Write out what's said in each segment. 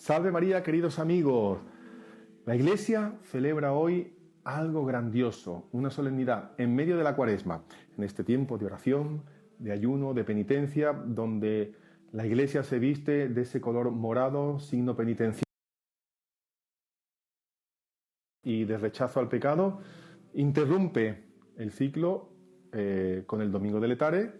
Salve María, queridos amigos. La Iglesia celebra hoy algo grandioso, una solemnidad en medio de la Cuaresma, en este tiempo de oración, de ayuno, de penitencia, donde la Iglesia se viste de ese color morado, signo penitencial y de rechazo al pecado, interrumpe el ciclo con el Domingo de Letare,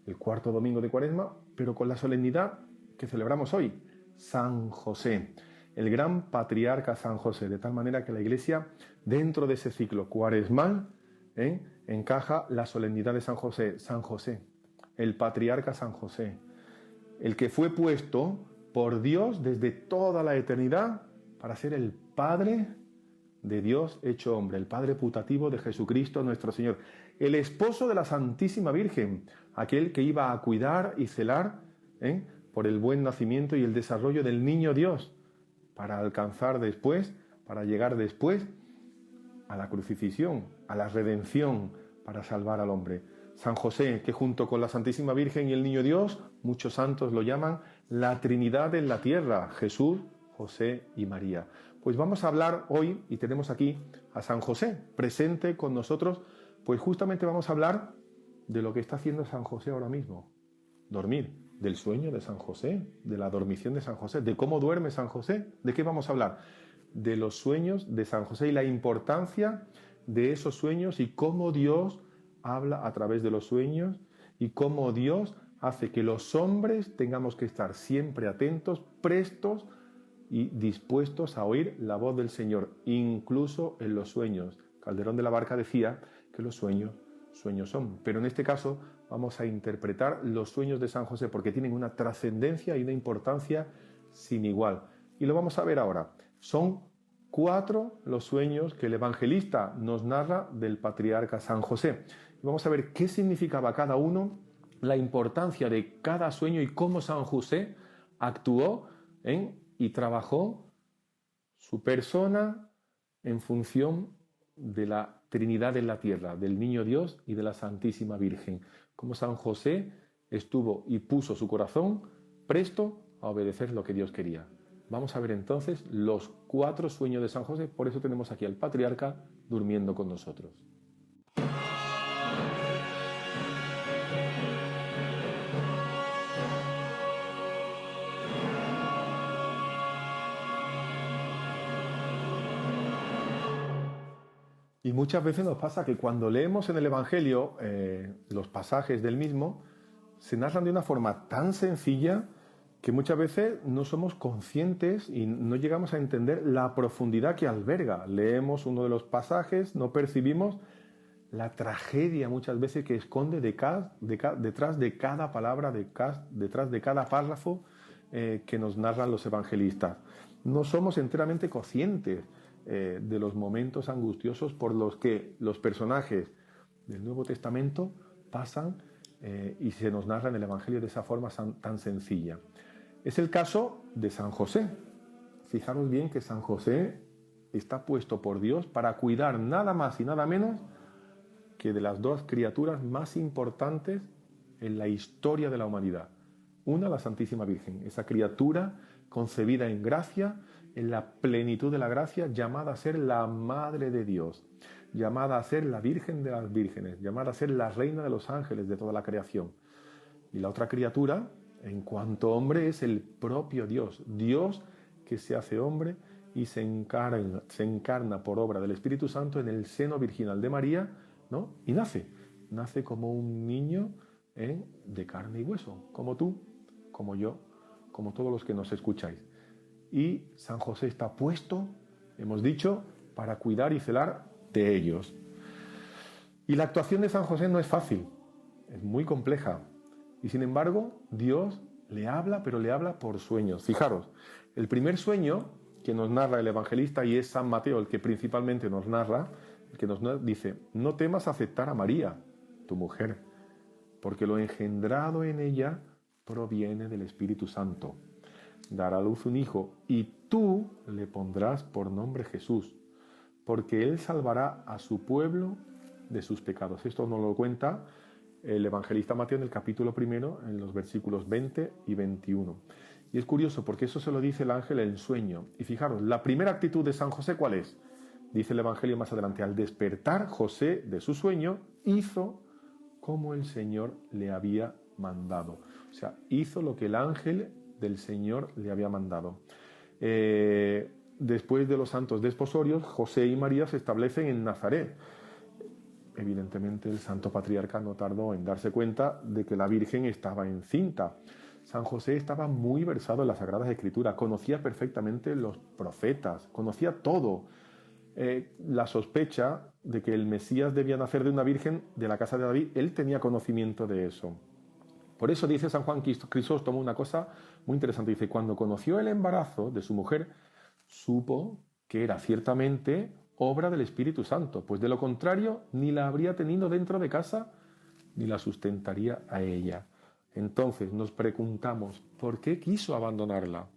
el cuarto domingo de Cuaresma, pero con la solemnidad que celebramos hoy, San José, el gran patriarca San José, de tal manera que la Iglesia, dentro de ese ciclo cuaresmal, encaja la solemnidad de San José, el patriarca San José, el que fue puesto por Dios desde toda la eternidad para ser el Padre de Dios hecho hombre, el Padre putativo de Jesucristo nuestro Señor, el esposo de la Santísima Virgen, aquel que iba a cuidar y celar por el buen nacimiento y el desarrollo del niño Dios, para alcanzar después, para llegar después a la crucifixión, a la redención, para salvar al hombre. San José, que junto con la Santísima Virgen y el niño Dios, muchos santos lo llaman la Trinidad en la tierra, Jesús, José y María. Pues vamos a hablar hoy, y tenemos aquí a San José presente con nosotros, pues justamente vamos a hablar de lo que está haciendo San José ahora mismo. Dormir, del sueño de San José, de la dormición de San José, de cómo duerme San José. ¿De qué vamos a hablar? De los sueños de San José y la importancia de esos sueños y cómo Dios habla a través de los sueños y cómo Dios hace que los hombres tengamos que estar siempre atentos, prestos y dispuestos a oír la voz del Señor, incluso en los sueños. Calderón de la Barca decía que los sueños son, pero en este caso vamos a interpretar los sueños de San José porque tienen una trascendencia y una importancia sin igual. Y lo vamos a ver ahora. Son 4 los sueños que el evangelista nos narra del patriarca San José. Y vamos a ver qué significaba cada uno, la importancia de cada sueño y cómo San José actuó y trabajó su persona en función de la Trinidad en la tierra, del Niño Dios y de la Santísima Virgen. Cómo San José estuvo y puso su corazón presto a obedecer lo que Dios quería. Vamos a ver entonces los 4 sueños de San José, por eso tenemos aquí al patriarca durmiendo con nosotros. Y muchas veces nos pasa que cuando leemos en el Evangelio los pasajes del mismo, se narran de una forma tan sencilla que muchas veces no somos conscientes y no llegamos a entender la profundidad que alberga. Leemos uno de los pasajes, no percibimos la tragedia muchas veces que esconde detrás de cada palabra, detrás de cada párrafo que nos narran los evangelistas. No somos enteramente conscientes de los momentos angustiosos por los que los personajes del Nuevo Testamento pasan y se nos narra en el Evangelio de esa forma tan sencilla. Es el caso de San José. Fijaros bien que San José está puesto por Dios para cuidar nada más y nada menos que de las 2 criaturas más importantes en la historia de la humanidad. Una, la Santísima Virgen, esa criatura concebida en gracia, en la plenitud de la gracia, llamada a ser la Madre de Dios, llamada a ser la Virgen de las Vírgenes, llamada a ser la Reina de los ángeles de toda la creación. Y la otra criatura, en cuanto hombre, es el propio Dios, Dios que se hace hombre y se encarna por obra del Espíritu Santo en el seno virginal de María, ¿no? Y nace como un niño de carne y hueso, como tú, como yo, como todos los que nos escucháis. Y San José está puesto, hemos dicho, para cuidar y celar de ellos. Y la actuación de San José no es fácil, es muy compleja. Y sin embargo, Dios le habla, pero le habla por sueños. Fijaros, el primer sueño que nos narra el evangelista, y es San Mateo el que principalmente nos narra, el que nos dice: no temas aceptar a María, tu mujer, porque lo engendrado en ella proviene del Espíritu Santo. Dará a luz un hijo, y tú le pondrás por nombre Jesús, porque él salvará a su pueblo de sus pecados. Esto nos lo cuenta el evangelista Mateo en el capítulo 1, en los versículos 20 y 21. Y es curioso porque eso se lo dice el ángel en sueño. Y fijaros, la primera actitud de San José, ¿cuál es? Dice el Evangelio más adelante, al despertar José de su sueño, hizo como el Señor le había mandado. O sea, hizo lo que el ángel del Señor le había mandado. Después de los santos desposorios, José y María se establecen en Nazaret. Evidentemente el santo patriarca no tardó en darse cuenta de que la Virgen estaba encinta. San José estaba muy versado en las Sagradas Escrituras, conocía perfectamente los profetas, conocía todo. La sospecha de que el Mesías debía nacer de una virgen de la casa de David, él tenía conocimiento de eso. Por eso dice San Juan Crisóstomo una cosa muy interesante. Dice, cuando conoció el embarazo de su mujer, supo que era ciertamente obra del Espíritu Santo, pues de lo contrario ni la habría tenido dentro de casa ni la sustentaría a ella. Entonces nos preguntamos, ¿por qué quiso abandonarla?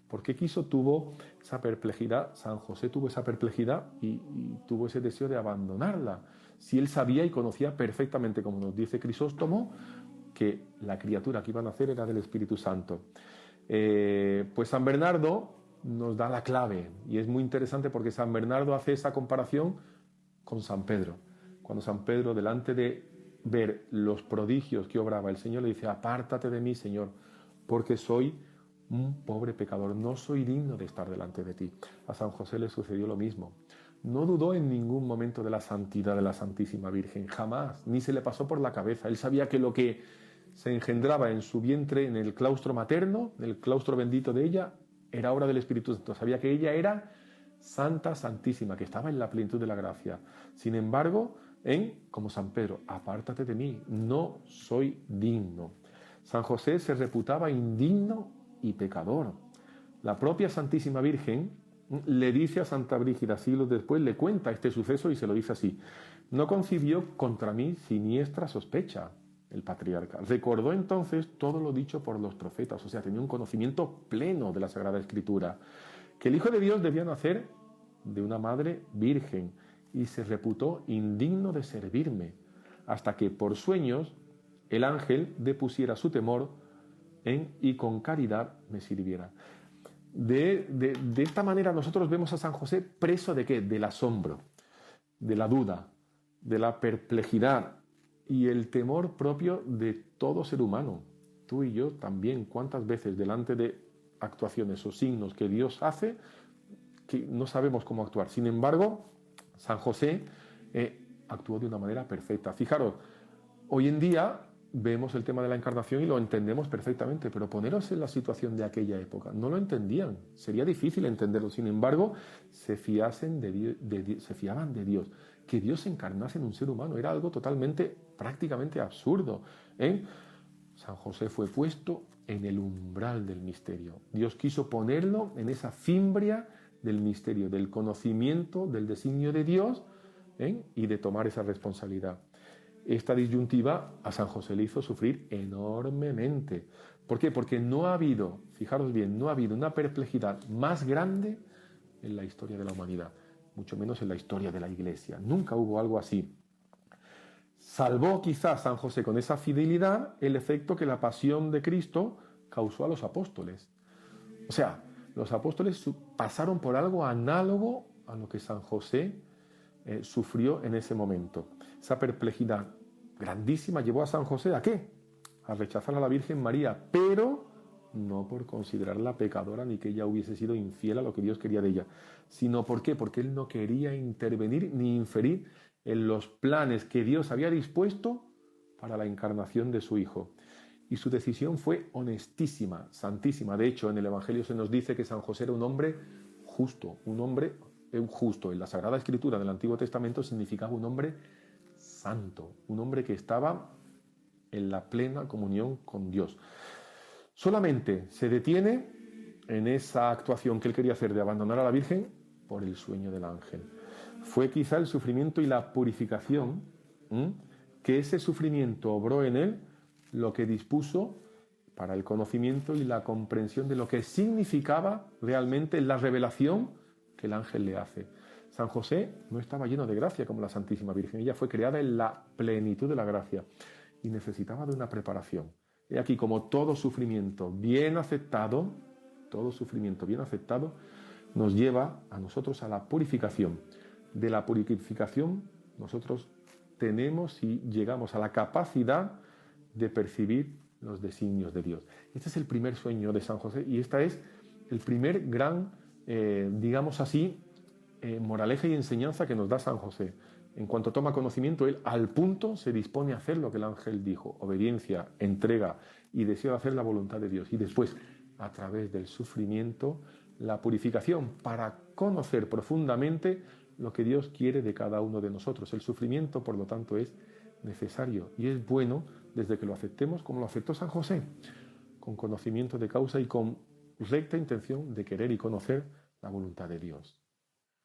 ¿Por qué tuvo esa perplejidad? San José tuvo esa perplejidad y tuvo ese deseo de abandonarla. Si él sabía y conocía perfectamente, como nos dice Crisóstomo, que la criatura que iba a nacer era del Espíritu Santo. Pues San Bernardo nos da la clave y es muy interesante porque San Bernardo hace esa comparación con San Pedro. Cuando San Pedro, delante de ver los prodigios que obraba el Señor, le dice, apártate de mí, Señor, porque soy un pobre pecador, no soy digno de estar delante de ti. A San José le sucedió lo mismo. No dudó en ningún momento de la santidad de la Santísima Virgen, jamás, ni se le pasó por la cabeza. Él sabía que lo que se engendraba en su vientre, en el claustro materno, en el claustro bendito de ella, era obra del Espíritu Santo. Sabía que ella era santa, santísima, que estaba en la plenitud de la gracia. Sin embargo, como San Pedro, apártate de mí, no soy digno. San José se reputaba indigno y pecador. La propia Santísima Virgen le dice a Santa Brígida siglos después, le cuenta este suceso y se lo dice así: no concibió contra mí siniestra sospecha el patriarca. Recordó entonces todo lo dicho por los profetas, o sea, tenía un conocimiento pleno de la Sagrada Escritura, que el Hijo de Dios debía nacer de una madre virgen y se reputó indigno de servirme, hasta que por sueños el ángel depusiera su temor y con caridad me sirviera. De esta manera nosotros vemos a San José preso ¿de qué? Del asombro, de la duda, de la perplejidad y el temor propio de todo ser humano. Tú y yo también, ¿cuántas veces delante de actuaciones o signos que Dios hace que no sabemos cómo actuar? Sin embargo, San José actuó de una manera perfecta. Fijaros, hoy en día vemos el tema de la encarnación y lo entendemos perfectamente, pero poneros en la situación de aquella época, no lo entendían, sería difícil entenderlo. Sin embargo, se fiaban de Dios. Que Dios se encarnase en un ser humano era algo prácticamente absurdo. San José fue puesto en el umbral del misterio. Dios quiso ponerlo en esa fimbria del misterio, del conocimiento, del designio de Dios, y de tomar esa responsabilidad. Esta disyuntiva a San José le hizo sufrir enormemente. ¿Por qué? Porque no ha habido, fijaros bien, no ha habido una perplejidad más grande en la historia de la humanidad, mucho menos en la historia de la Iglesia. Nunca hubo algo así. Salvó quizás San José con esa fidelidad el efecto que la pasión de Cristo causó a los apóstoles. O sea, los apóstoles pasaron por algo análogo a lo que San José sufrió en ese momento. Esa perplejidad grandísima llevó a San José ¿a qué? A rechazar a la Virgen María, pero no por considerarla pecadora ni que ella hubiese sido infiel a lo que Dios quería de ella, sino ¿por qué? Porque él no quería intervenir ni inferir en los planes que Dios había dispuesto para la encarnación de su Hijo. Y su decisión fue honestísima, santísima. De hecho, en el Evangelio se nos dice que San José era un hombre justo, un hombre justo. En la Sagrada Escritura del Antiguo Testamento significaba un hombre santo, un hombre que estaba en la plena comunión con Dios. Solamente se detiene en esa actuación que él quería hacer de abandonar a la Virgen por el sueño del ángel. Fue quizá el sufrimiento y la purificación, que ese sufrimiento obró en él lo que dispuso para el conocimiento y la comprensión de lo que significaba realmente la revelación que el ángel le hace. San José no estaba lleno de gracia como la Santísima Virgen. Ella fue creada en la plenitud de la gracia y necesitaba de una preparación. He aquí, como todo sufrimiento bien aceptado, todo sufrimiento bien aceptado nos lleva a nosotros a la purificación. De la purificación nosotros tenemos y llegamos a la capacidad de percibir los designios de Dios. Este es el primer sueño de San José y esta es el primer gran, digamos así, moraleja y enseñanza que nos da San José. En cuanto toma conocimiento, él al punto se dispone a hacer lo que el ángel dijo: obediencia, entrega y deseo de hacer la voluntad de Dios. Y después, a través del sufrimiento, la purificación para conocer profundamente lo que Dios quiere de cada uno de nosotros. El sufrimiento, por lo tanto, es necesario y es bueno desde que lo aceptemos como lo aceptó San José, con conocimiento de causa y con recta intención de querer y conocer la voluntad de Dios.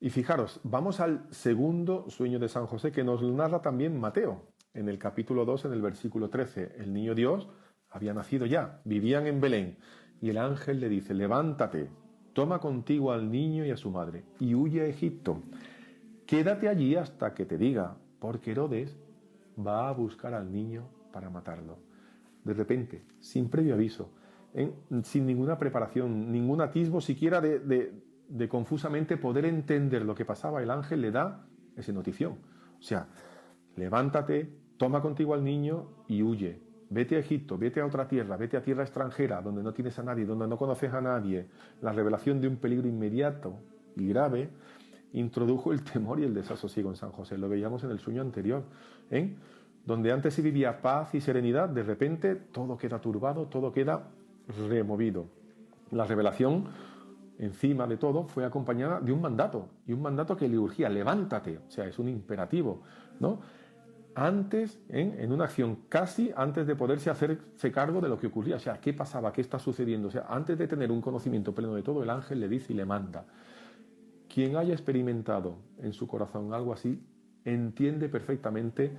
Y fijaros, vamos al segundo sueño de San José, que nos narra también Mateo, en el capítulo 2, en el versículo 13. El niño Dios había nacido ya, vivían en Belén, y el ángel le dice: levántate, toma contigo al niño y a su madre, y huye a Egipto. Quédate allí hasta que te diga, porque Herodes va a buscar al niño para matarlo. De repente, sin previo aviso, sin ninguna preparación, ningún atisbo siquiera de confusamente poder entender lo que pasaba, el ángel le da esa notición. O sea, levántate, toma contigo al niño y huye. Vete a Egipto, vete a otra tierra, vete a tierra extranjera, donde no tienes a nadie, donde no conoces a nadie. La revelación de un peligro inmediato y grave introdujo el temor y el desasosiego en San José. Lo veíamos en el sueño anterior, donde antes se vivía paz y serenidad, de repente todo queda turbado, todo queda removido. La revelación, encima de todo, fue acompañada de un mandato, y un mandato que le urgía: levántate, o sea, es un imperativo, ¿no? Antes, en una acción casi antes de poderse hacerse cargo de lo que ocurría, o sea, ¿qué pasaba? ¿Qué está sucediendo? O sea, antes de tener un conocimiento pleno de todo, el ángel le dice y le manda. Quien haya experimentado en su corazón algo así, entiende perfectamente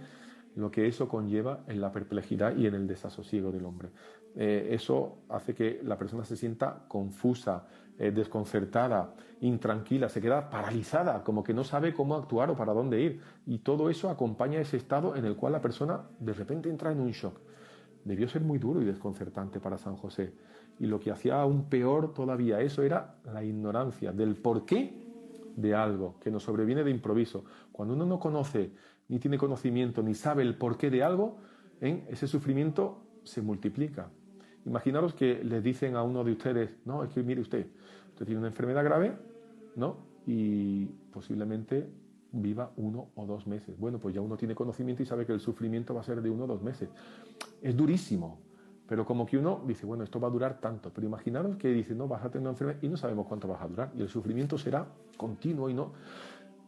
lo que eso conlleva en la perplejidad y en el desasosiego del hombre. Eso hace que la persona se sienta confusa, desconcertada, intranquila, se queda paralizada, como que no sabe cómo actuar o para dónde ir. Y todo eso acompaña ese estado en el cual la persona de repente entra en un shock. Debió ser muy duro y desconcertante para San José. Y lo que hacía aún peor todavía eso era la ignorancia del porqué de algo que nos sobreviene de improviso. Cuando uno no conoce, ni tiene conocimiento, ni sabe el porqué de algo, ese sufrimiento se multiplica. Imaginaros que le dicen a uno de ustedes: no, es que mire usted tiene una enfermedad grave, ¿no? Y posiblemente viva 1 o 2 meses. Bueno, pues ya uno tiene conocimiento y sabe que el sufrimiento va a ser de 1 o 2 meses. Es durísimo, pero como que uno dice: bueno, esto va a durar tanto. Pero imaginaros que dice: no, vas a tener una enfermedad y no sabemos cuánto vas a durar. Y el sufrimiento será continuo y no...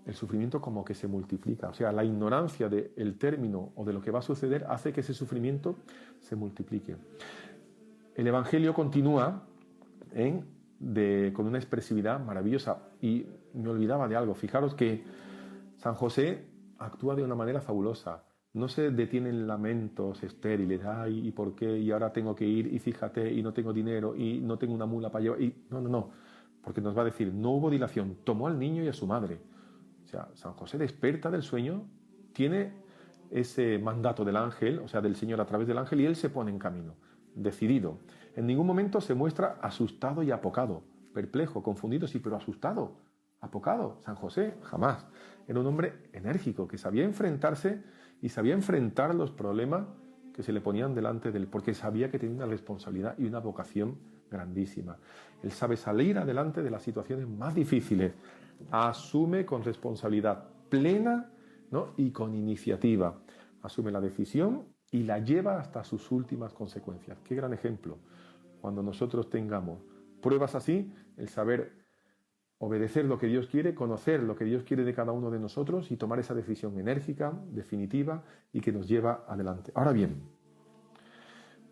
El sufrimiento como que se multiplica. O sea, la ignorancia del término o de lo que va a suceder hace que ese sufrimiento se multiplique. El Evangelio continúa con una expresividad maravillosa. Y me olvidaba de algo. Fijaros que San José actúa de una manera fabulosa. No se detienen lamentos estériles. Ay, ¿y por qué? Y ahora tengo que ir, y fíjate, y no tengo dinero, y no tengo una mula para llevar. No. Porque nos va a decir: no hubo dilación. Tomó al niño y a su madre. O sea, San José desperta del sueño, tiene ese mandato del ángel, o sea, del Señor a través del ángel, y él se pone en camino, decidido. En ningún momento se muestra asustado y apocado, perplejo, confundido, sí, pero asustado, apocado. San José, jamás. Era un hombre enérgico, que sabía enfrentarse y sabía enfrentar los problemas que se le ponían delante de él, porque sabía que tenía una responsabilidad y una vocación grandísima. Él sabe salir adelante de las situaciones más difíciles, asume con responsabilidad plena, ¿no? Y con iniciativa. Asume la decisión y la lleva hasta sus últimas consecuencias. Qué gran ejemplo. Cuando nosotros tengamos pruebas así, el saber obedecer lo que Dios quiere, conocer lo que Dios quiere de cada uno de nosotros y tomar esa decisión enérgica, definitiva y que nos lleva adelante. Ahora bien,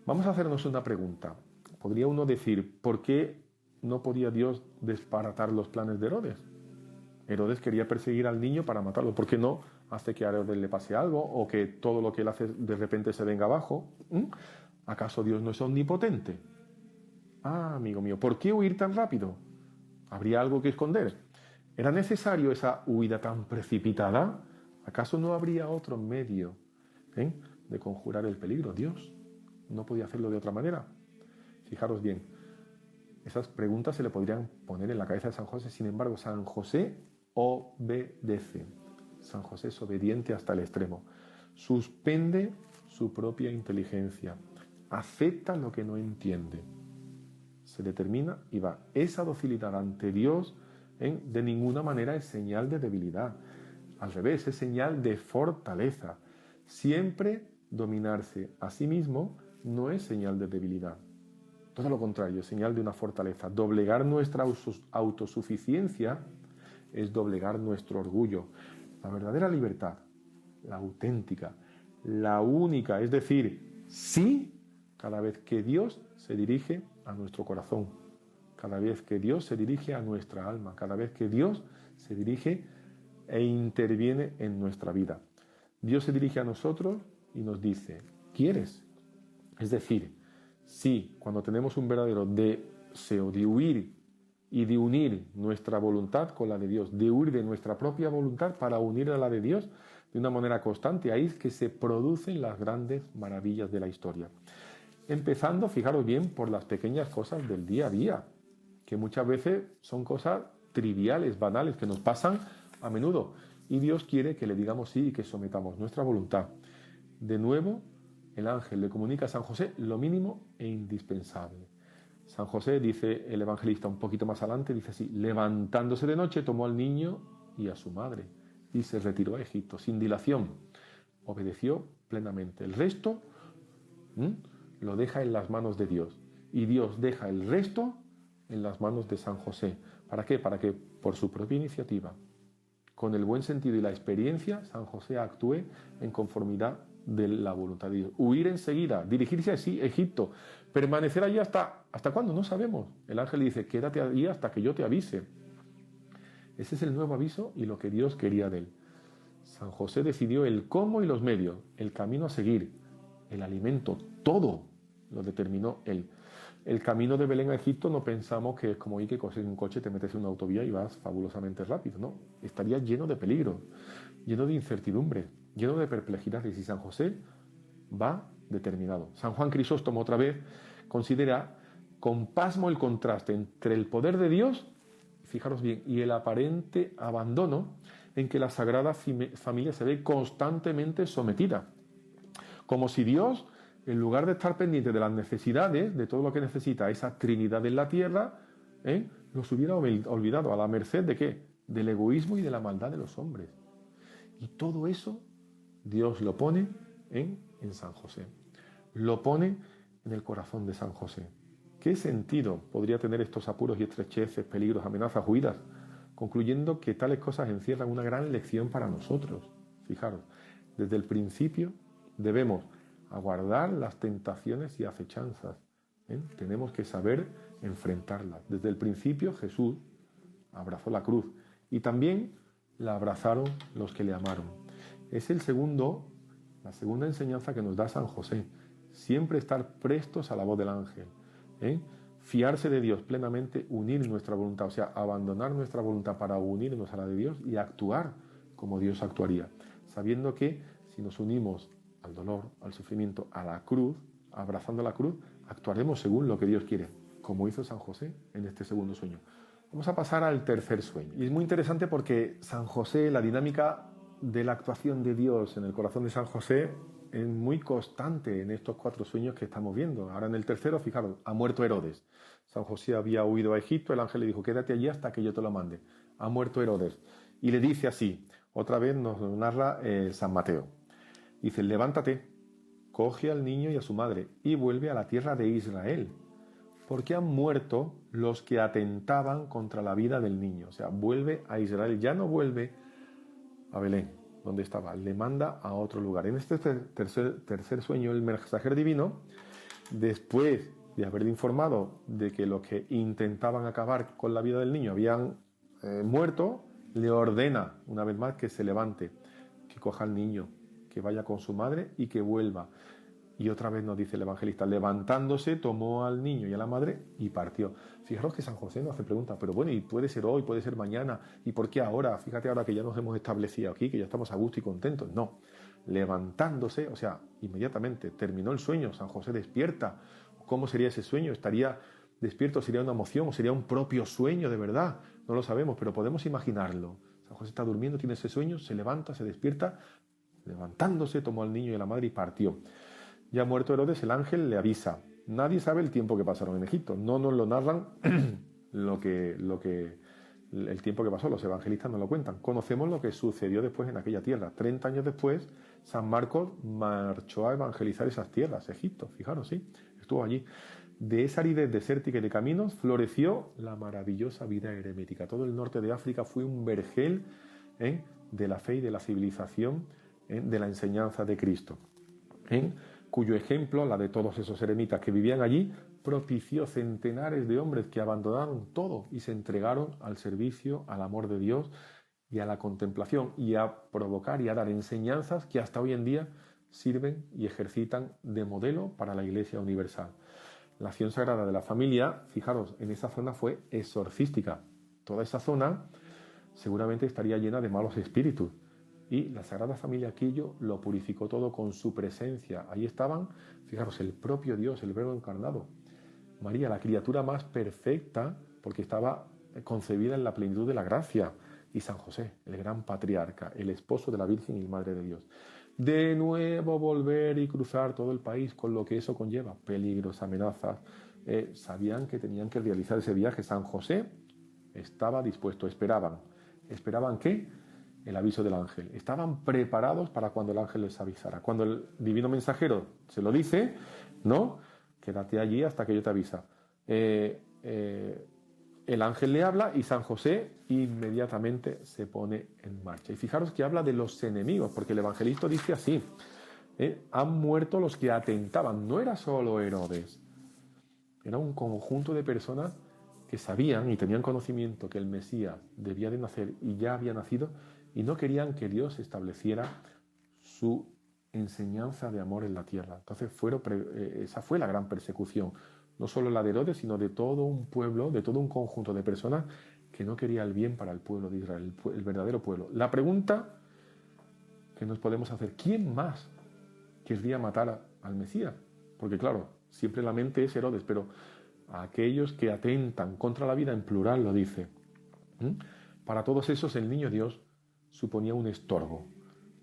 vamos a hacernos una pregunta. Podría uno decir: ¿por qué no podía Dios desbaratar los planes de Herodes? Herodes quería perseguir al niño para matarlo. ¿Por qué no hace que a Herodes le pase algo o que todo lo que él hace de repente se venga abajo? ¿Acaso Dios no es omnipotente? Ah, amigo mío, ¿por qué huir tan rápido? ¿Habría algo que esconder? ¿Era necesario esa huida tan precipitada? ¿Acaso no habría otro medio de conjurar el peligro? Dios no podía hacerlo de otra manera. Fijaros bien, Esas preguntas se le podrían poner en la cabeza de San José. Sin embargo, San José obedece. San José es obediente hasta el extremo. Suspende su propia inteligencia. Acepta lo que no entiende. Se determina y va. Esa docilidad ante Dios de ninguna manera es señal de debilidad. Al revés, es señal de fortaleza. Siempre dominarse a sí mismo no es señal de debilidad. Todo lo contrario, es señal de una fortaleza. Doblegar nuestra autosuficiencia es doblegar nuestro orgullo. La verdadera libertad, la auténtica, la única, es decir, sí, cada vez que Dios se dirige a nuestro corazón, cada vez que Dios se dirige a nuestra alma, cada vez que Dios se dirige e interviene en nuestra vida. Dios se dirige a nosotros y nos dice, ¿quieres? Es decir, sí, cuando tenemos un verdadero deseo de huir y de unir nuestra voluntad con la de Dios, de huir de nuestra propia voluntad para unir a la de Dios de una manera constante, ahí es que se producen las grandes maravillas de la historia. Empezando, fijaros bien, por las pequeñas cosas del día a día, que muchas veces son cosas triviales, banales, que nos pasan a menudo. Y Dios quiere que le digamos sí y que sometamos nuestra voluntad. De nuevo, el ángel le comunica a San José lo mínimo e indispensable. San José, dice el evangelista un poquito más adelante, dice así, levantándose de noche, tomó al niño y a su madre y se retiró a Egipto sin dilación. Obedeció plenamente. El resto lo deja en las manos de Dios. Y Dios deja el resto en las manos de San José. ¿Para qué? Para que por su propia iniciativa, con el buen sentido y la experiencia, San José actúe en conformidad de la voluntad de Dios. Huir enseguida, dirigirse así a Egipto, permanecer allí ¿hasta cuándo? No sabemos. El ángel le dice, quédate allí hasta que yo te avise. Ese es el nuevo aviso y lo que Dios quería de él. San José decidió el cómo y los medios, el camino a seguir, el alimento, todo lo determinó él. El camino de Belén a Egipto no pensamos que es como ir que coges un coche, te metes en una autovía y vas fabulosamente rápido, no. Estaría lleno de peligro, lleno de incertidumbre, lleno de perplejidades y San José va determinado. San Juan Crisóstomo otra vez considera con pasmo el contraste entre el poder de Dios, fijaros bien, y el aparente abandono en que la Sagrada Familia se ve constantemente sometida. Como si Dios, en lugar de estar pendiente de las necesidades, de todo lo que necesita esa Trinidad en la tierra, los hubiera olvidado a la merced de ¿qué? Del egoísmo y de la maldad de los hombres. Y todo eso Dios lo pone en San José. Lo pone en el corazón de San José. ¿Qué sentido podría tener estos apuros y estrecheces, peligros, amenazas, huidas? Concluyendo que tales cosas encierran una gran lección para nosotros. Fijaros, desde el principio debemos aguardar las tentaciones y acechanzas. Tenemos que saber enfrentarlas. Desde el principio Jesús abrazó la cruz y también la abrazaron los que le amaron. Es la segunda enseñanza que nos da San José. Siempre estar prestos a la voz del ángel. Fiarse de Dios plenamente, unir nuestra voluntad, o sea, abandonar nuestra voluntad para unirnos a la de Dios y actuar como Dios actuaría, sabiendo que si nos unimos al dolor, al sufrimiento, a la cruz, abrazando la cruz, actuaremos según lo que Dios quiere, como hizo San José en este segundo sueño. Vamos a pasar al tercer sueño. Y es muy interesante porque San José, la dinámica de la actuación de Dios en el corazón de San José es muy constante en estos 4 sueños que estamos viendo. Ahora en el tercero, fijaros, ha muerto Herodes. San José había huido a Egipto, el ángel le dijo, quédate allí hasta que yo te lo mande. Ha muerto Herodes. Y le dice así, otra vez nos narra San Mateo. Dice, levántate, coge al niño y a su madre y vuelve a la tierra de Israel, porque han muerto los que atentaban contra la vida del niño. O sea, vuelve a Israel, ya no vuelve a Belén, donde estaba, le manda a otro lugar. En este tercer sueño, el mensajero divino, después de haber informado de que los que intentaban acabar con la vida del niño habían muerto, le ordena una vez más que se levante, que coja al niño, que vaya con su madre y que vuelva. Y otra vez nos dice el evangelista, levantándose, tomó al niño y a la madre y partió. Fijaros que San José nos hace preguntas, pero bueno, y puede ser hoy, puede ser mañana, ¿y por qué ahora? Fíjate ahora que ya nos hemos establecido aquí, que ya estamos a gusto y contentos. No, levantándose, o sea, inmediatamente terminó el sueño, San José despierta. ¿Cómo sería ese sueño? Estaría despierto sería una emoción o sería un propio sueño de verdad. No lo sabemos, pero podemos imaginarlo. San José está durmiendo, tiene ese sueño, se levanta, se despierta, levantándose, tomó al niño y a la madre y partió. Ya muerto Herodes, el ángel le avisa. Nadie sabe el tiempo que pasaron en Egipto. No nos lo narran el tiempo que pasó. Los evangelistas no lo cuentan. Conocemos lo que sucedió después en aquella tierra. 30 años después, San Marcos marchó a evangelizar esas tierras, Egipto. Fijaros, sí, estuvo allí. De esa aridez desértica y de caminos floreció la maravillosa vida eremética. Todo el norte de África fue un vergel de la fe y de la civilización, de la enseñanza de Cristo, cuyo ejemplo, la de todos esos eremitas que vivían allí, propició centenares de hombres que abandonaron todo y se entregaron al servicio, al amor de Dios y a la contemplación y a provocar y a dar enseñanzas que hasta hoy en día sirven y ejercitan de modelo para la Iglesia universal. La acción sagrada de la familia, fijaros, en esa zona fue exorcística. Toda esa zona seguramente estaría llena de malos espíritus. Y la Sagrada Familia Quillo lo purificó todo con su presencia. Ahí estaban, fijaros, el propio Dios, el Verbo encarnado. María, la criatura más perfecta, porque estaba concebida en la plenitud de la gracia. Y San José, el gran patriarca, el esposo de la Virgen y Madre de Dios. De nuevo volver y cruzar todo el país con lo que eso conlleva. Peligros, amenazas. Sabían que tenían que realizar ese viaje. San José estaba dispuesto, esperaban. ¿Esperaban qué? El aviso del ángel. Estaban preparados para cuando el ángel les avisara. Cuando el divino mensajero se lo dice, no, quédate allí hasta que yo te avisa. El ángel le habla y San José inmediatamente se pone en marcha. Y fijaros que habla de los enemigos, porque el evangelista dice así, han muerto los que atentaban. No era solo Herodes, era un conjunto de personas que sabían y tenían conocimiento que el Mesías debía de nacer y ya había nacido, y no querían que Dios estableciera su enseñanza de amor en la tierra. Entonces esa fue la gran persecución, no solo la de Herodes, sino de todo un pueblo, de todo un conjunto de personas que no quería el bien para el pueblo de Israel, el verdadero pueblo. La pregunta que nos podemos hacer, ¿quién más querría matar al Mesías? Porque claro, siempre la mente es Herodes, pero a aquellos que atentan contra la vida, en plural lo dice. Para todos esos el niño Dios suponía un estorbo.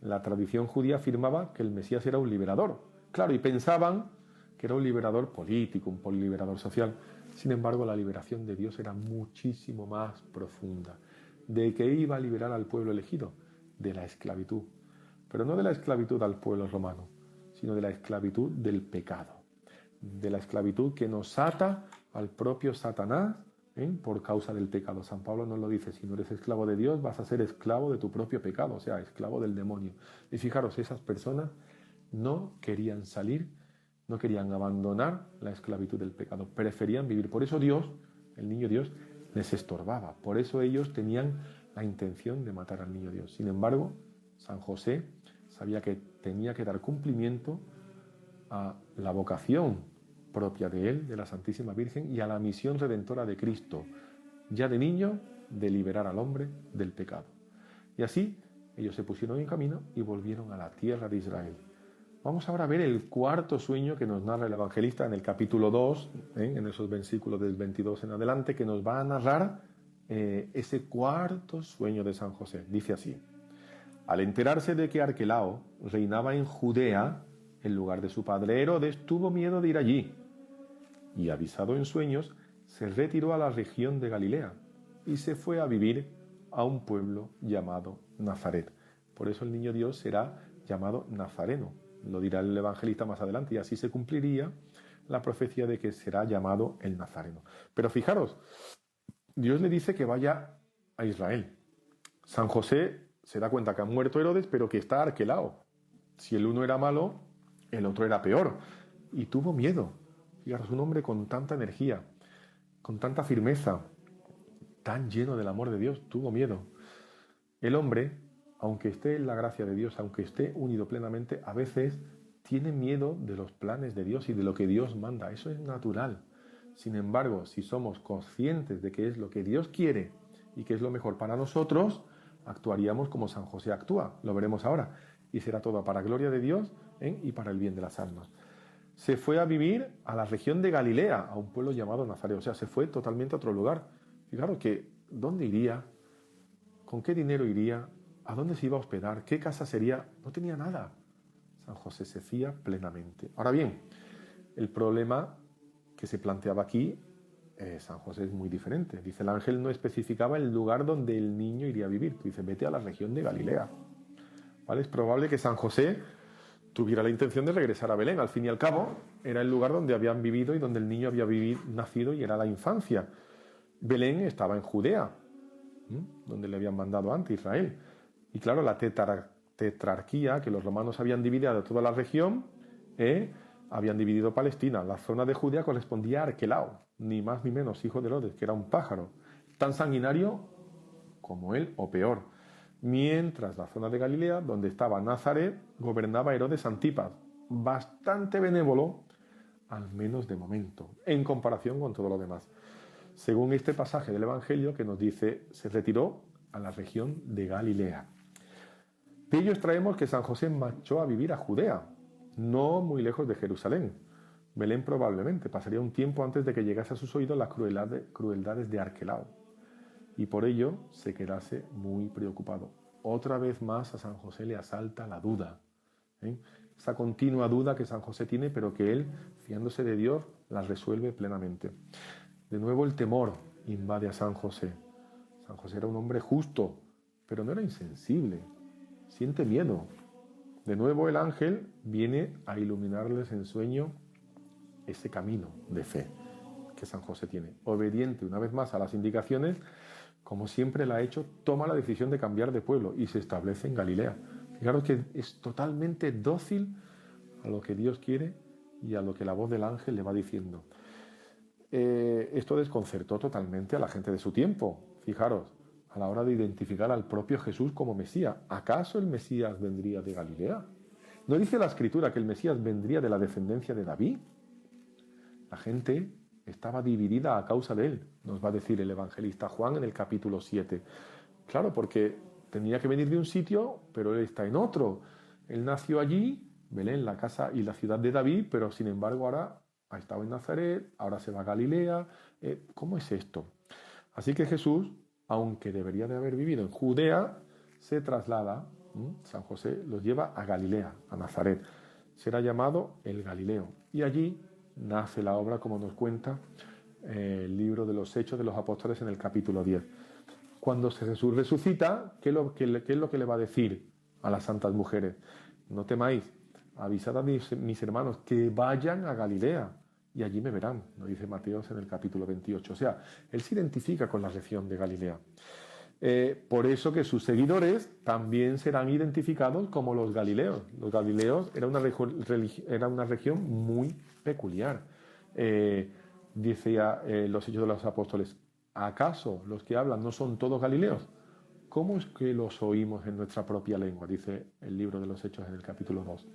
La tradición judía afirmaba que el Mesías era un liberador. Claro, y pensaban que era un liberador político, un liberador social. Sin embargo, la liberación de Dios era muchísimo más profunda. ¿De qué iba a liberar al pueblo elegido? De la esclavitud. Pero no de la esclavitud al pueblo romano, sino de la esclavitud del pecado. De la esclavitud que nos ata al propio Satanás, por causa del pecado. San Pablo nos lo dice, si no eres esclavo de Dios, vas a ser esclavo de tu propio pecado, o sea, esclavo del demonio. Y fijaros, esas personas no querían salir, no querían abandonar la esclavitud del pecado, preferían vivir. Por eso Dios, el niño Dios, les estorbaba. Por eso ellos tenían la intención de matar al niño Dios. Sin embargo, San José sabía que tenía que dar cumplimiento a la vocación propia de él, de la Santísima Virgen, y a la misión redentora de Cristo, ya de niño, de liberar al hombre del pecado. Y así ellos se pusieron en camino y volvieron a la tierra de Israel. Vamos ahora a ver el cuarto sueño que nos narra el evangelista en el capítulo 2, en esos versículos del 22 en adelante, que nos va a narrar ese cuarto sueño de San José. Dice así: al enterarse de que Arquelao reinaba en Judea, en lugar de su padre Herodes, tuvo miedo de ir allí, y avisado en sueños, se retiró a la región de Galilea y se fue a vivir a un pueblo llamado Nazaret. Por eso el niño Dios será llamado Nazareno. Lo dirá el evangelista más adelante, y así se cumpliría la profecía de que será llamado el Nazareno. Pero fijaros, Dios le dice que vaya a Israel. San José se da cuenta que ha muerto Herodes, pero que está Arquelao. Si el uno era malo, el otro era peor. Y tuvo miedo. Fijaros, un hombre con tanta energía, con tanta firmeza, tan lleno del amor de Dios, tuvo miedo. El hombre, aunque esté en la gracia de Dios, aunque esté unido plenamente, a veces tiene miedo de los planes de Dios y de lo que Dios manda. Eso es natural. Sin embargo, si somos conscientes de que es lo que Dios quiere y que es lo mejor para nosotros, actuaríamos como San José actúa. Lo veremos ahora. Y será todo para gloria de Dios y para el bien de las almas. se fue a vivir a la región de Galilea, a un pueblo llamado Nazaret. O sea, se fue totalmente a otro lugar. Fijaros que, ¿dónde iría? ¿Con qué dinero iría? ¿A dónde se iba a hospedar? ¿Qué casa sería? No tenía nada. San José se fía plenamente. Ahora bien, el problema que se planteaba aquí, San José es muy diferente. Dice, el ángel no especificaba el lugar donde el niño iría a vivir. Tú dices, vete a la región de Galilea. ¿Vale? Es probable que San José tuviera la intención de regresar a Belén. Al fin y al cabo, era el lugar donde habían vivido y donde el niño había nacido y era la infancia. Belén estaba en Judea, donde le habían mandado antes Israel. Y claro, la tetrarquía, que los romanos habían dividido toda la región, habían dividido Palestina. La zona de Judea correspondía a Arquelao, ni más ni menos, hijo de Herodes, que era un pájaro, tan sanguinario como él o peor. Mientras la zona de Galilea, donde estaba Nazaret, gobernaba Herodes Antipas, bastante benévolo, al menos de momento, en comparación con todo lo demás. Según este pasaje del Evangelio que nos dice, se retiró a la región de Galilea. De ello extraemos que San José marchó a vivir a Judea, no muy lejos de Jerusalén. Belén probablemente pasaría un tiempo antes de que llegase a sus oídos las crueldades de Arquelao, y por ello se quedase muy preocupado. Otra vez más a San José le asalta la duda. Esa continua duda que San José tiene, pero que él, fiándose de Dios, la resuelve plenamente. De nuevo el temor invade a San José. San José era un hombre justo, pero no era insensible. Siente miedo. De nuevo el ángel viene a iluminarles en sueño ese camino de fe que San José tiene. Obediente una vez más a las indicaciones, como siempre la ha hecho, toma la decisión de cambiar de pueblo y se establece en Galilea. Fijaros que es totalmente dócil a lo que Dios quiere y a lo que la voz del ángel le va diciendo. Esto desconcertó totalmente a la gente de su tiempo. Fijaros, a la hora de identificar al propio Jesús como Mesías. ¿Acaso el Mesías vendría de Galilea? ¿No dice la Escritura que el Mesías vendría de la descendencia de David? La gente estaba dividida a causa de él, nos va a decir el evangelista Juan en el capítulo 7. Claro, porque tenía que venir de un sitio, pero él está en otro. Él nació allí, Belén, la casa y la ciudad de David, pero sin embargo ahora ha estado en Nazaret, ahora se va a Galilea. ¿Cómo es esto? Así que Jesús, aunque debería de haber vivido en Judea, se traslada, San José los lleva a Galilea, a Nazaret. Será llamado el Galileo. Y allí nace la obra, como nos cuenta el libro de los Hechos de los Apóstoles en el capítulo 10. Cuando Jesús resucita, ¿qué es lo que le va a decir a las santas mujeres? No temáis, avisad a mis hermanos que vayan a Galilea y allí me verán, lo dice Mateo en el capítulo 28. O sea, él se identifica con la región de Galilea. Por eso que sus seguidores también serán identificados como los galileos. Los galileos era una región muy peculiar. Decía los Hechos de los Apóstoles, ¿acaso los que hablan no son todos galileos? ¿Cómo es que los oímos en nuestra propia lengua? Dice el libro de los Hechos en el capítulo 2.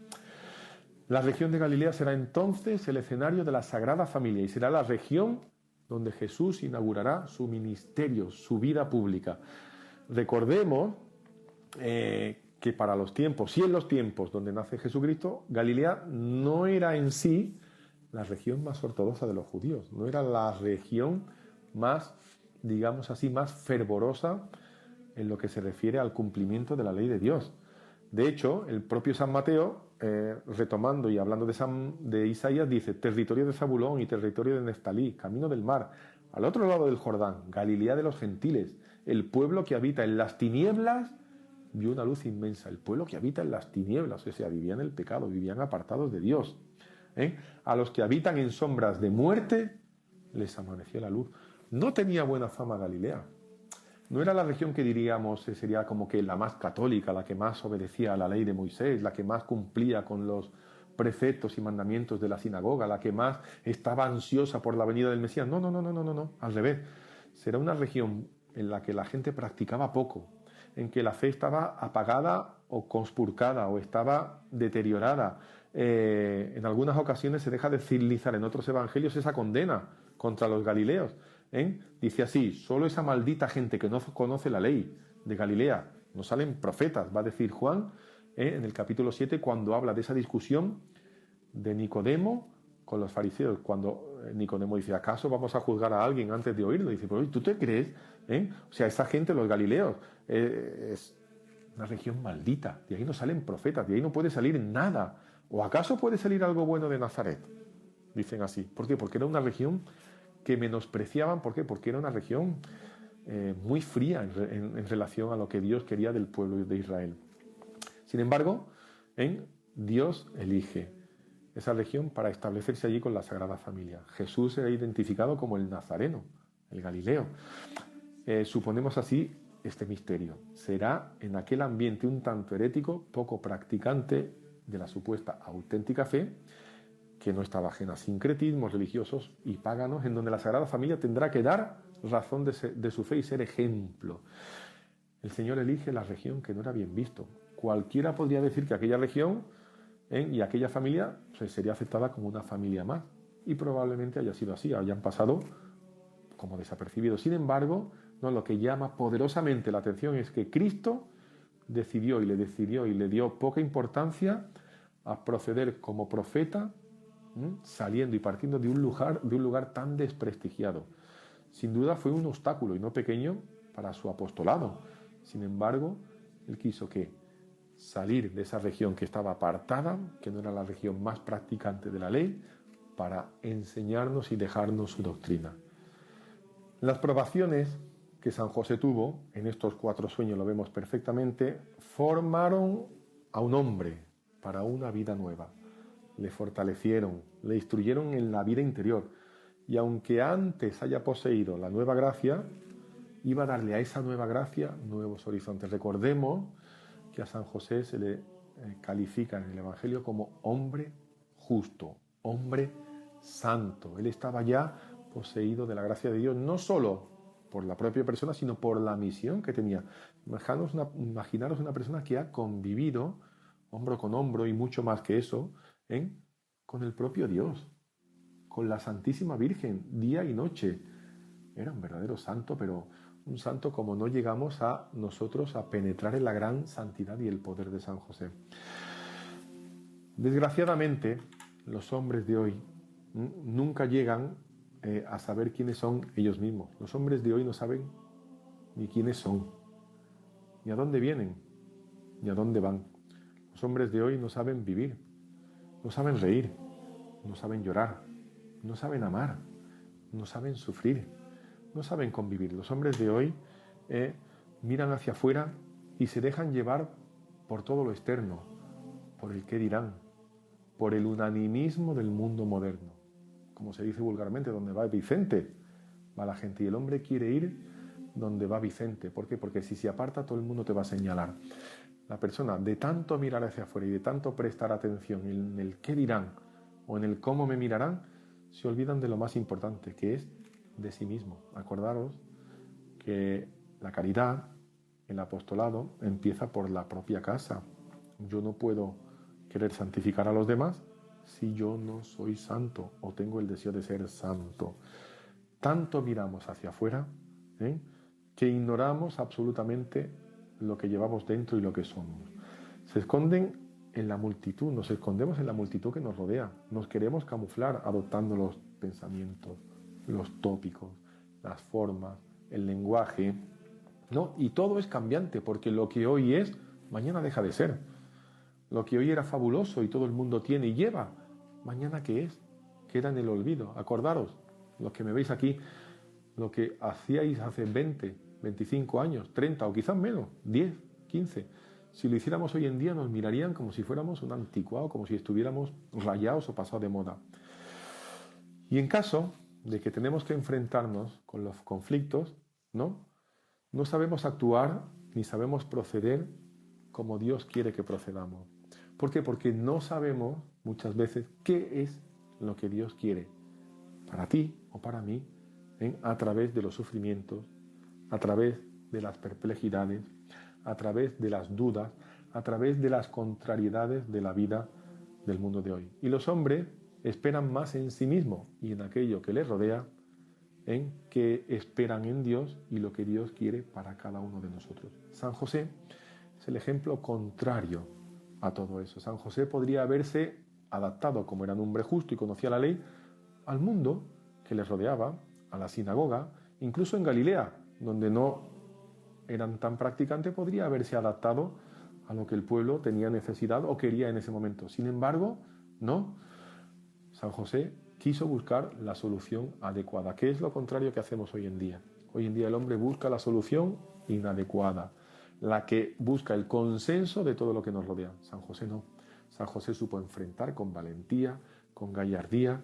La región de Galilea será entonces el escenario de la Sagrada Familia y será la región donde Jesús inaugurará su ministerio, su vida pública. Recordemos que para los tiempos, y en los tiempos donde nace Jesucristo, Galilea no era en sí la región más ortodoxa de los judíos, no era la región más, digamos así, más fervorosa en lo que se refiere al cumplimiento de la ley de Dios. De hecho, el propio San Mateo, retomando y hablando de Isaías, dice, territorio de Zabulón y territorio de Neftalí, camino del mar, al otro lado del Jordán, Galilea de los gentiles, el pueblo que habita en las tinieblas vio una luz inmensa. El pueblo que habita en las tinieblas, o sea, vivían en el pecado, vivían apartados de Dios. A los que habitan en sombras de muerte, les amaneció la luz. No tenía buena fama Galilea. No era la región que diríamos sería como que la más católica, la que más obedecía a la ley de Moisés, la que más cumplía con los preceptos y mandamientos de la sinagoga, la que más estaba ansiosa por la venida del Mesías. No, al revés. Será una región en la que la gente practicaba poco, en que la fe estaba apagada o conspurcada o estaba deteriorada. En algunas ocasiones se deja de deslizar en otros evangelios esa condena contra los galileos. Dice así, solo esa maldita gente que no conoce la ley de Galilea, no salen profetas, va a decir Juan en el capítulo 7 cuando habla de esa discusión de Nicodemo con los fariseos. Cuando Nicodemo dice, ¿acaso vamos a juzgar a alguien antes de oírlo? Dice, pues ¿tú te crees? O sea, esa gente, los galileos, es una región maldita. De ahí no salen profetas, de ahí no puede salir nada. ¿O acaso puede salir algo bueno de Nazaret? Dicen así. ¿Por qué? Porque era una región que menospreciaban. ¿Por qué? Porque era una región muy fría en relación a lo que Dios quería del pueblo de Israel. Sin embargo, Dios elige esa región para establecerse allí con la Sagrada Familia. Jesús era identificado como el Nazareno, el Galileo. Suponemos así este misterio. Será en aquel ambiente un tanto herético, poco practicante de la supuesta auténtica fe, que no estaba ajena a sincretismos religiosos y paganos, en donde la Sagrada Familia tendrá que dar razón de su fe y ser ejemplo. El Señor elige la región que no era bien visto. Cualquiera podría decir que aquella región y aquella familia sería aceptada como una familia más, y probablemente haya sido así, hayan pasado como desapercibidos. Sin embargo, no, lo que llama poderosamente la atención es que Cristo decidió y le dio poca importancia a proceder como profeta, saliendo y partiendo de un lugar tan desprestigiado. Sin duda fue un obstáculo, y no pequeño, para su apostolado. Sin embargo, él quiso que salir de esa región que estaba apartada, que no era la región más practicante de la ley, para enseñarnos y dejarnos su doctrina. Las probaciones que San José tuvo, en estos 4 sueños lo vemos perfectamente, formaron a un hombre para una vida nueva. Le fortalecieron, le instruyeron en la vida interior, y aunque antes haya poseído la nueva gracia, iba a darle a esa nueva gracia nuevos horizontes. Recordemos que a San José se le califica en el Evangelio como hombre justo, hombre santo. Él estaba ya poseído de la gracia de Dios, no solo por la propia persona, sino por la misión que tenía. Imaginaros una persona que ha convivido hombro con hombro, y mucho más que eso, con el propio Dios, con la Santísima Virgen, día y noche. Era un verdadero santo, pero un santo como no llegamos a nosotros a penetrar en la gran santidad y el poder de San José. Desgraciadamente, los hombres de hoy nunca llegan a saber quiénes son ellos mismos. Los hombres de hoy no saben ni quiénes son, ni a dónde vienen, ni a dónde van. Los hombres de hoy no saben vivir, no saben reír, no saben llorar, no saben amar, no saben sufrir, no saben convivir. Los hombres de hoy miran hacia afuera y se dejan llevar por todo lo externo, por el qué dirán, por el unanimismo del mundo moderno. Como se dice vulgarmente, donde va Vicente, va la gente. Y el hombre quiere ir donde va Vicente. ¿Por qué? Porque si se aparta, todo el mundo te va a señalar. La persona, de tanto mirar hacia afuera y de tanto prestar atención en el qué dirán o en el cómo me mirarán, se olvidan de lo más importante, que es de sí mismo. Acordaros que la caridad, el apostolado, empieza por la propia casa. Yo no puedo querer santificar a los demás si yo no soy santo o tengo el deseo de ser santo. Tanto miramos hacia afuera que ignoramos absolutamente lo que llevamos dentro y lo que somos. Se esconden en la multitud, nos escondemos en la multitud que nos rodea. Nos queremos camuflar adoptando los pensamientos, los tópicos, las formas, el lenguaje, ¿no? Y todo es cambiante, porque lo que hoy es, mañana deja de ser. Lo que hoy era fabuloso y todo el mundo tiene y lleva, mañana ¿qué es? Queda en el olvido. Acordaros, los que me veis aquí, lo que hacíais hace 20, 25 años, 30 o quizás menos, 10, 15. Si lo hiciéramos hoy en día nos mirarían como si fuéramos un anticuado, como si estuviéramos rayados o pasados de moda. Y en caso de que tenemos que enfrentarnos con los conflictos, ¿no? No sabemos actuar ni sabemos proceder como Dios quiere que procedamos. ¿Por qué? Porque no sabemos muchas veces qué es lo que Dios quiere para ti o para mí, a través de los sufrimientos, a través de las perplejidades, a través de las dudas, a través de las contrariedades de la vida del mundo de hoy. Y los hombres esperan más en sí mismos y en aquello que les rodea, que esperan en Dios y lo que Dios quiere para cada uno de nosotros. San José es el ejemplo contrario a todo eso. San José podría haberse adaptado, como era un hombre justo y conocía la ley, al mundo que les rodeaba, a la sinagoga, incluso en Galilea, donde no eran tan practicantes, podría haberse adaptado a lo que el pueblo tenía necesidad o quería en ese momento. Sin embargo, no. San José quiso buscar la solución adecuada, que es lo contrario que hacemos hoy en día. Hoy en día el hombre busca la solución inadecuada, la que busca el consenso de todo lo que nos rodea. San José no. San José supo enfrentar con valentía, con gallardía,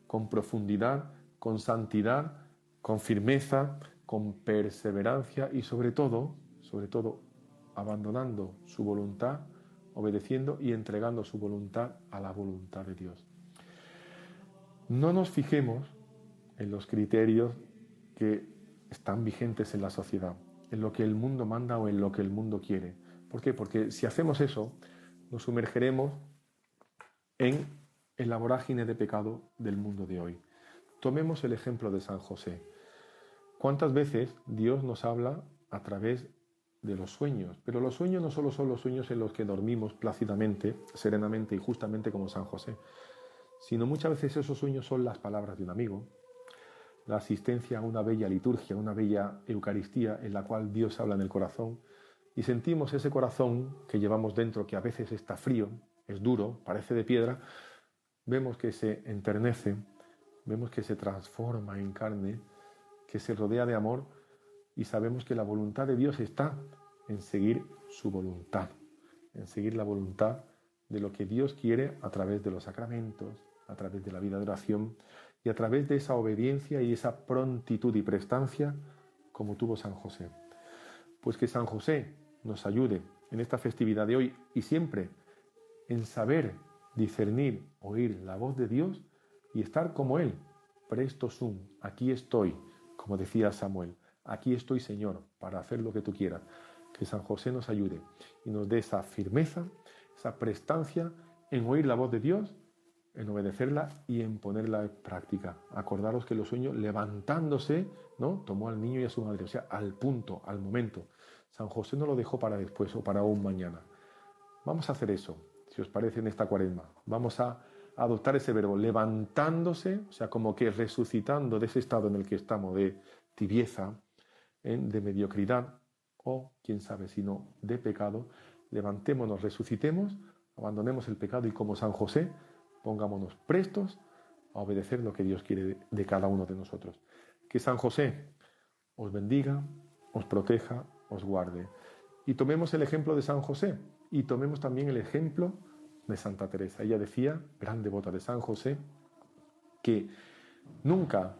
con profundidad, con santidad, con firmeza, con perseverancia y sobre todo, abandonando su voluntad, obedeciendo y entregando su voluntad a la voluntad de Dios. No nos fijemos en los criterios que están vigentes en la sociedad, en lo que el mundo manda o en lo que el mundo quiere. ¿Por qué? Porque si hacemos eso, nos sumergeremos en la vorágine de pecado del mundo de hoy. Tomemos el ejemplo de San José. ¿Cuántas veces Dios nos habla a través de los sueños? Pero los sueños no solo son los sueños en los que dormimos plácidamente, serenamente y justamente como San José, sino muchas veces esos sueños son las palabras de un amigo, la asistencia a una bella liturgia, una bella Eucaristía en la cual Dios habla en el corazón y sentimos ese corazón que llevamos dentro, que a veces está frío, es duro, parece de piedra, vemos que se enternece, vemos que se transforma en carne, que se rodea de amor y sabemos que la voluntad de Dios está en seguir su voluntad, en seguir la voluntad de lo que Dios quiere a través de los sacramentos, a través de la vida de oración y a través de esa obediencia y esa prontitud y prestancia como tuvo San José. Pues que San José nos ayude en esta festividad de hoy y siempre en saber discernir, oír la voz de Dios y estar como Él, presto sum, aquí estoy, como decía Samuel, aquí estoy Señor, para hacer lo que tú quieras. Que San José nos ayude y nos dé esa firmeza, esa prestancia en oír la voz de Dios, en obedecerla y en ponerla en práctica. Acordaros que los sueños levantándose, ¿no?, tomó al niño y a su madre, o sea, al punto, al momento. San José no lo dejó para después o para un mañana. Vamos a hacer eso, si os parece, en esta Cuaresma. Vamos a adoptar ese verbo, levantándose, o sea, como que resucitando de ese estado en el que estamos, de tibieza, de mediocridad, o, quién sabe, si no, de pecado. Levantémonos, resucitemos, abandonemos el pecado y como San José, pongámonos prestos a obedecer lo que Dios quiere de cada uno de nosotros. Que San José os bendiga, os proteja, os guarde. Y tomemos el ejemplo de San José y tomemos también el ejemplo de Santa Teresa. Ella decía, gran devota de San José, que nunca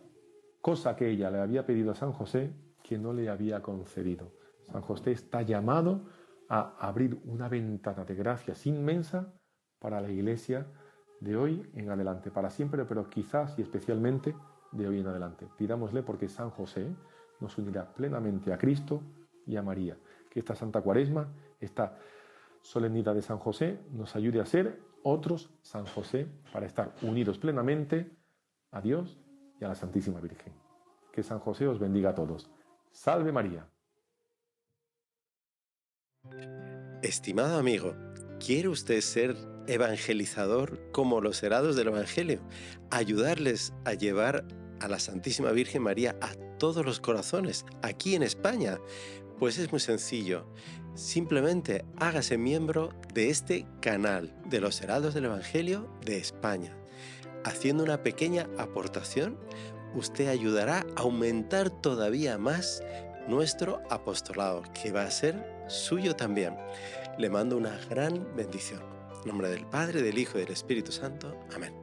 cosa que ella le había pedido a San José que no le había concedido. San José está llamado a abrir una ventana de gracias inmensa para la Iglesia de hoy en adelante, para siempre, pero quizás y especialmente de hoy en adelante. Pidámosle porque San José nos unirá plenamente a Cristo y a María. Que esta Santa Cuaresma, esta solemnidad de San José, nos ayude a ser otros San José para estar unidos plenamente a Dios y a la Santísima Virgen. Que San José os bendiga a todos. ¡Salve María! Estimado amigo, ¿quiere usted ser evangelizador como los heraldos del Evangelio? Ayudarles a llevar a la Santísima Virgen María a todos los corazones, aquí en España. Pues es muy sencillo. Simplemente hágase miembro de este canal de los heraldos del Evangelio de España. Haciendo una pequeña aportación, usted ayudará a aumentar todavía más nuestro apostolado, que va a ser suyo también. Le mando una gran bendición. En nombre del Padre, del Hijo y del Espíritu Santo. Amén.